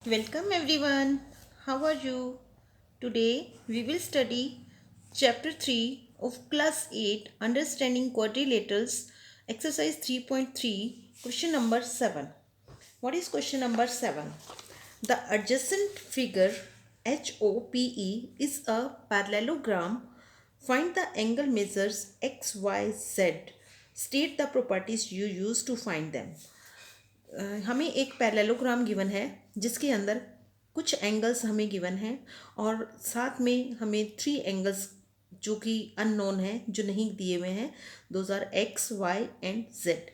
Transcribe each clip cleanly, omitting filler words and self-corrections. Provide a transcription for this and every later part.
Welcome everyone. How are you? Today we will study chapter 3 of class 8 understanding quadrilaterals exercise 3.3 question number 7. What is question number 7? The adjacent figure HOPE is a parallelogram. Find the angle measures XYZ. State the properties you use to find them. हमें एक parallelogram given है जिसके अंदर कुछ angles हमें given हैं और साथ में हमें थ्री एंगल्स जो कि अननोन है जो नहीं दिए हुए हैं those are x y and z.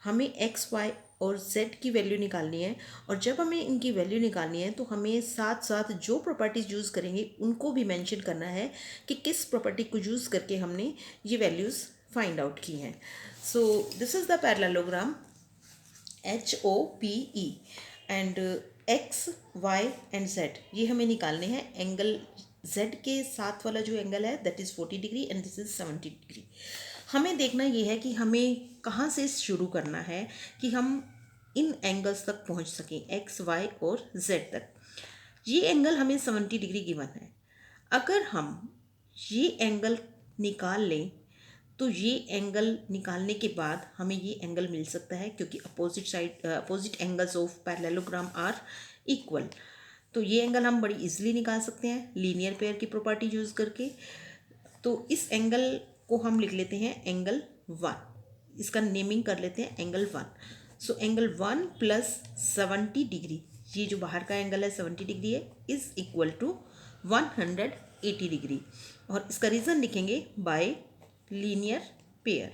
हमें एक्स वाई और जेड की वैल्यू निकालनी है और जब हमें इनकी वैल्यू निकालनी है तो हमें साथ साथ जो प्रॉपर्टीज यूज़ करेंगे उनको भी मेंशन करना है कि किस प्रॉपर्टी को यूज़ करके हमने ये वैल्यूज़ फाइंड आउट की हैं। So this is the parallelogram HOPE and x y and z ये हमें निकालने हैं। एंगल जेड के साथ वाला जो एंगल है that is 40 degree and this is 70 degree. हमें देखना ये है कि हमें कहाँ से शुरू करना है कि हम इन एंगल्स तक पहुँच सकें एक्स वाई और जेड तक। ये एंगल हमें 70 डिग्री गिवन है। अगर हम ये एंगल निकाल लें तो ये एंगल निकालने के बाद हमें ये एंगल मिल सकता है क्योंकि opposite angles of parallelogram are equal. तो ये एंगल हम बड़ी इजीली निकाल सकते हैं लीनियर पेयर की प्रॉपर्टी यूज़ करके। तो इस एंगल को हम लिख लेते हैं एंगल 1, इसका नेमिंग कर लेते हैं एंगल 1। सो एंगल 1 प्लस 70 डिग्री, ये जो बाहर का एंगल है 70 डिग्री है, इज़ इक्वल टू 180 डिग्री और इसका रीज़न लिखेंगे बाय लीनियर पेयर।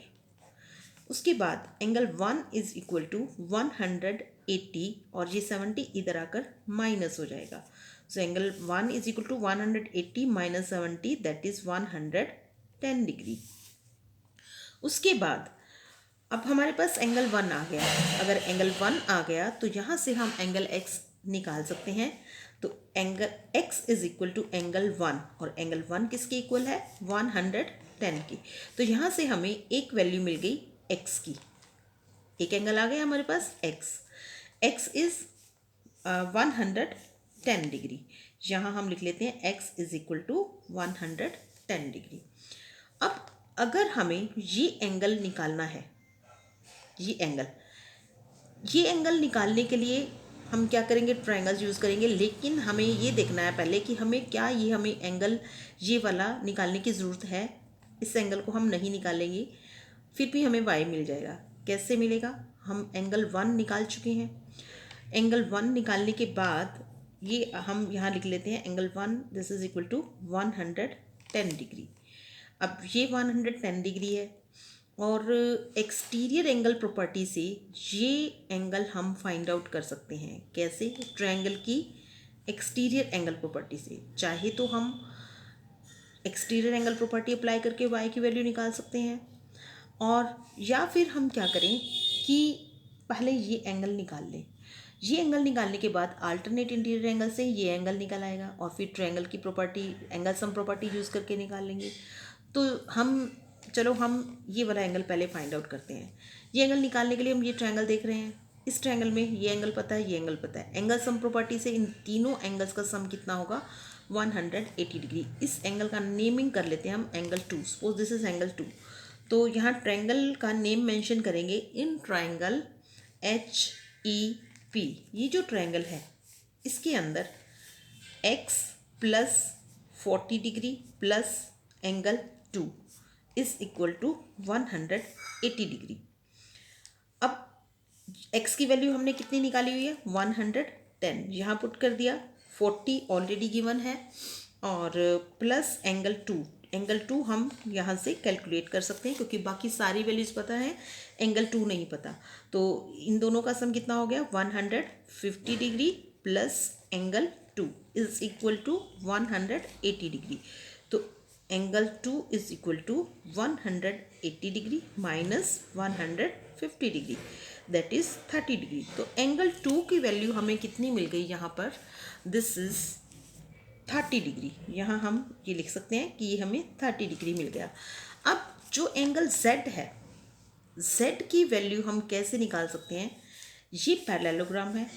उसके बाद एंगल 1 इज इक्वल टू 180 और ये 70 इधर आकर माइनस हो जाएगा। So angle 1 is equal to 180 minus 70 that is 110 degree. उसके बाद अब हमारे पास एंगल 1 आ गया। अगर एंगल 1 आ गया तो यहाँ से हम एंगल x निकाल सकते हैं। तो angle x is equal to angle 1 और एंगल 1 किसके इक्वल है 110 की। तो यहाँ से हमें एक वैल्यू मिल गई x की, एक एंगल आ गया हमारे पास x इज 110 डिग्री। यहाँ हम लिख लेते हैं x is equal to 110 degree. अब अगर हमें ये एंगल निकालना है, ये एंगल निकालने के लिए हम क्या करेंगे ट्रायंगल्स यूज़ करेंगे, लेकिन हमें ये देखना है पहले कि हमें क्या ये हमें एंगल ये वाला निकालने की ज़रूरत है। इस एंगल को हम नहीं निकालेंगे फिर भी हमें y मिल जाएगा। कैसे मिलेगा, हम एंगल 1 निकाल चुके हैं। एंगल 1 निकालने के बाद ये हम यहाँ लिख लेते हैं angle 1 this is equal to 110 degree. अब ये 110 डिग्री है और एक्सटीरियर एंगल प्रॉपर्टी से ये एंगल हम फाइंड आउट कर सकते हैं। कैसे, ट्रायंगल की एक्सटीरियर एंगल प्रॉपर्टी से। चाहे तो हम एक्सटीरियर एंगल प्रॉपर्टी अप्लाई करके y की वैल्यू निकाल सकते हैं और या फिर हम क्या करें कि पहले ये एंगल निकाल लें। ये एंगल निकालने के बाद अल्टरनेट इंटीरियर एंगल से ये एंगल निकल आएगा और फिर ट्रायंगल की property angle sum property use करके निकाल लेंगे। तो हम ये वाला एंगल पहले फाइंड आउट करते हैं। ये एंगल निकालने के लिए हम ये ट्रायंगल देख रहे हैं, इस ट्रायंगल में ये एंगल पता है, ये एंगल पता है। एंगल सम प्रॉपर्टी से इन तीनों एंगल्स का सम कितना होगा 180 डिग्री। इस एंगल का नेमिंग कर लेते हैं हम angle 2। Suppose this is angle 2। तो यहाँ ट्रायंगल का नेम मेंशन करेंगे इन ट्रायंगल HEP। ये जो ट्रायंगल है इसके अंदर x plus 40 degree plus angle 2 is equal to 180 degree. अब x की वैल्यू हमने कितनी निकाली हुई है 110, यहाँ पुट कर दिया। 40 ऑलरेडी गिवन है और प्लस एंगल 2 हम यहाँ से कैलकुलेट कर सकते हैं क्योंकि बाकी सारी वैल्यूज़ पता है, एंगल 2 नहीं पता। तो इन दोनों का सम कितना हो गया 150 degree plus angle 2 is equal to 180 degree. तो angle 2 is equal to 180 degree minus 150 degree that is 30 degree. तो एंगल 2 की वैल्यू हमें कितनी मिल गई यहाँ पर, दिस इज़ 30 डिग्री। यहाँ हम ये लिख सकते हैं कि ये हमें 30 डिग्री मिल गया। अब जो एंगल z है, z की वैल्यू हम कैसे निकाल सकते हैं, ये पैरेललोग्राम है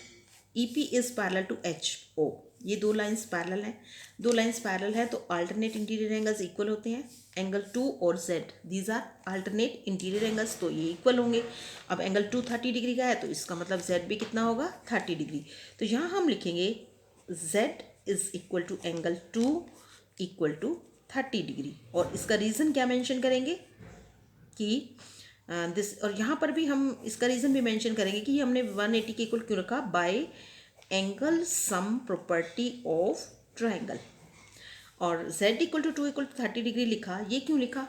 E P is parallel to H O, ये दो लाइंस पैरेलल हैं, दो लाइंस पैरेलल है तो अल्टरनेट इंटीरियर एंगल्स इक्वल होते हैं। एंगल 2 और z these are alternate interior angles, तो ये इक्वल होंगे। अब एंगल 2 30 डिग्री का है तो इसका मतलब z भी कितना होगा 30 डिग्री। तो यहाँ हम लिखेंगे z is equal to angle 2 equal to 30 degree, और इसका रीज़न क्या मेंशन करेंगे कि दिस, और यहाँ पर भी हम इसका रीज़न भी मेंशन करेंगे कि हमने 180 के इक्वल क्यों रखा, by angle sum property of triangle. और z equal to 2 equal to 30 degree लिखा, ये क्यों लिखा,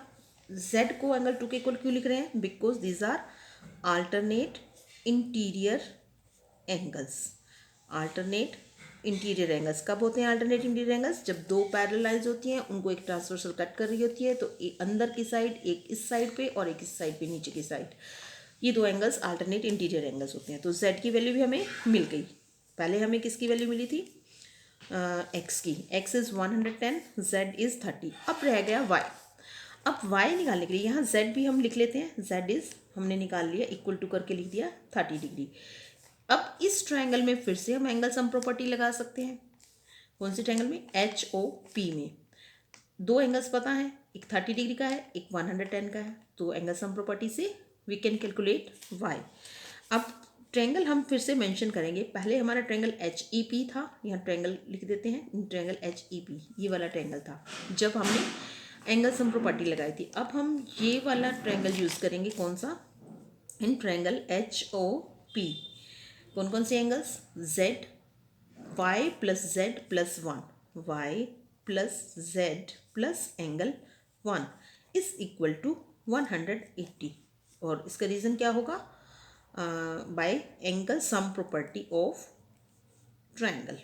z को एंगल 2 के इक्वल क्यों लिख रहे हैं, because these are alternate interior angles. Alternate interior angles कब होते हैं अल्टरनेट इंटीरियर एंगल्स, जब दो पैरेलल लाइंस होती हैं, उनको एक ट्रांसवर्सल कट कर रही होती है, तो एक अंदर की साइड, एक इस साइड पे और एक इस साइड पे नीचे की साइड, ये दो एंगल्स अल्टरनेट इंटीरियर एंगल्स होते हैं। तो z की वैल्यू भी हमें मिल गई। पहले हमें किसकी वैल्यू मिली थी, x की, x इज़ 110, z इज़ 30। अब रह गया y। अब y निकालने के लिए यहाँ z भी हम लिख लेते हैं, z इज़ हमने निकाल लिया, इक्वल टू करके लिख दिया 30 डिग्री। अब इस ट्रायंगल में फिर से हम एंगल सम प्रॉपर्टी लगा सकते हैं। कौन से ट्रायंगल में, एच ओ पी में दो एंगल्स पता है, एक 30 डिग्री का है, एक 110 का है, तो एंगल सम प्रॉपर्टी से वी कैन कैलकुलेट y। अब ट्रायंगल हम फिर से मेंशन करेंगे, पहले हमारा ट्रायंगल एच ई पी था, यहाँ ट्रायंगल लिख देते हैं, ट्रायंगल एच ई पी ये वाला ट्रायंगल था जब हमने एंगल सम प्रॉपर्टी लगाई थी। अब हम ये वाला ट्रायंगल यूज़ करेंगे, कौन सा, in triangle H O P. कौन कौन से angles, z, y plus z plus 1, y plus z plus angle 1 is equal to 180, और इसका रीज़न क्या होगा, by angle sum property of triangle.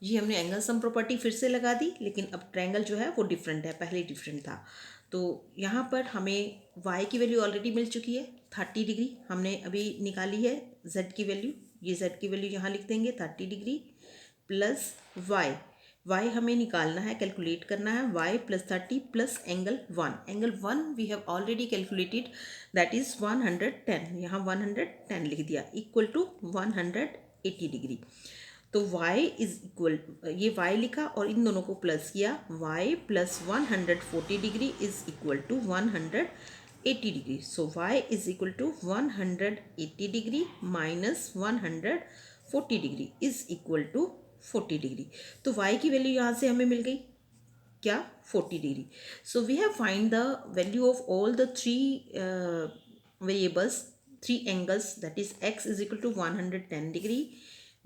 ये हमने एंगल सम प्रॉपर्टी फिर से लगा दी, लेकिन अब ट्रायंगल जो है वो डिफरेंट है, पहले डिफरेंट था। तो यहाँ पर हमें y की वैल्यू ऑलरेडी मिल चुकी है 30 डिग्री, हमने अभी निकाली है z की वैल्यू, ये z की वैल्यू यहाँ लिख देंगे 30 डिग्री प्लस y हमें निकालना है, कैलकुलेट करना है, y plus 30 plus angle 1 we have already calculated, that is 110, यहाँ 110 लिख दिया, इक्वल टू 180 डिग्री। तो y इज इक्वल, ये y लिखा और इन दोनों को प्लस किया, y plus 140 degree is equal to 180 degree. So y is equal to 180 degree minus 140 degree is equal to 40 degree. तो y की वैल्यू यहाँ से हमें मिल गई क्या, 40 degree. So we have find the value of all the three variables, three angles, that is x is equal to 110 degree,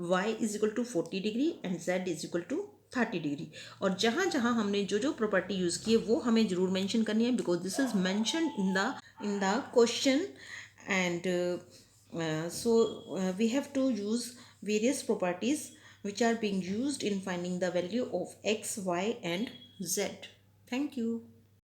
y is equal to 40 degree and z is equal to 30 degree. और जहाँ जहाँ हमने जो जो property use की है वो हमें ज़रूर मेंशन करनी है, because this is mention in the question, and so we have to use various properties which are being used in finding the value of x, y and z. Thank you.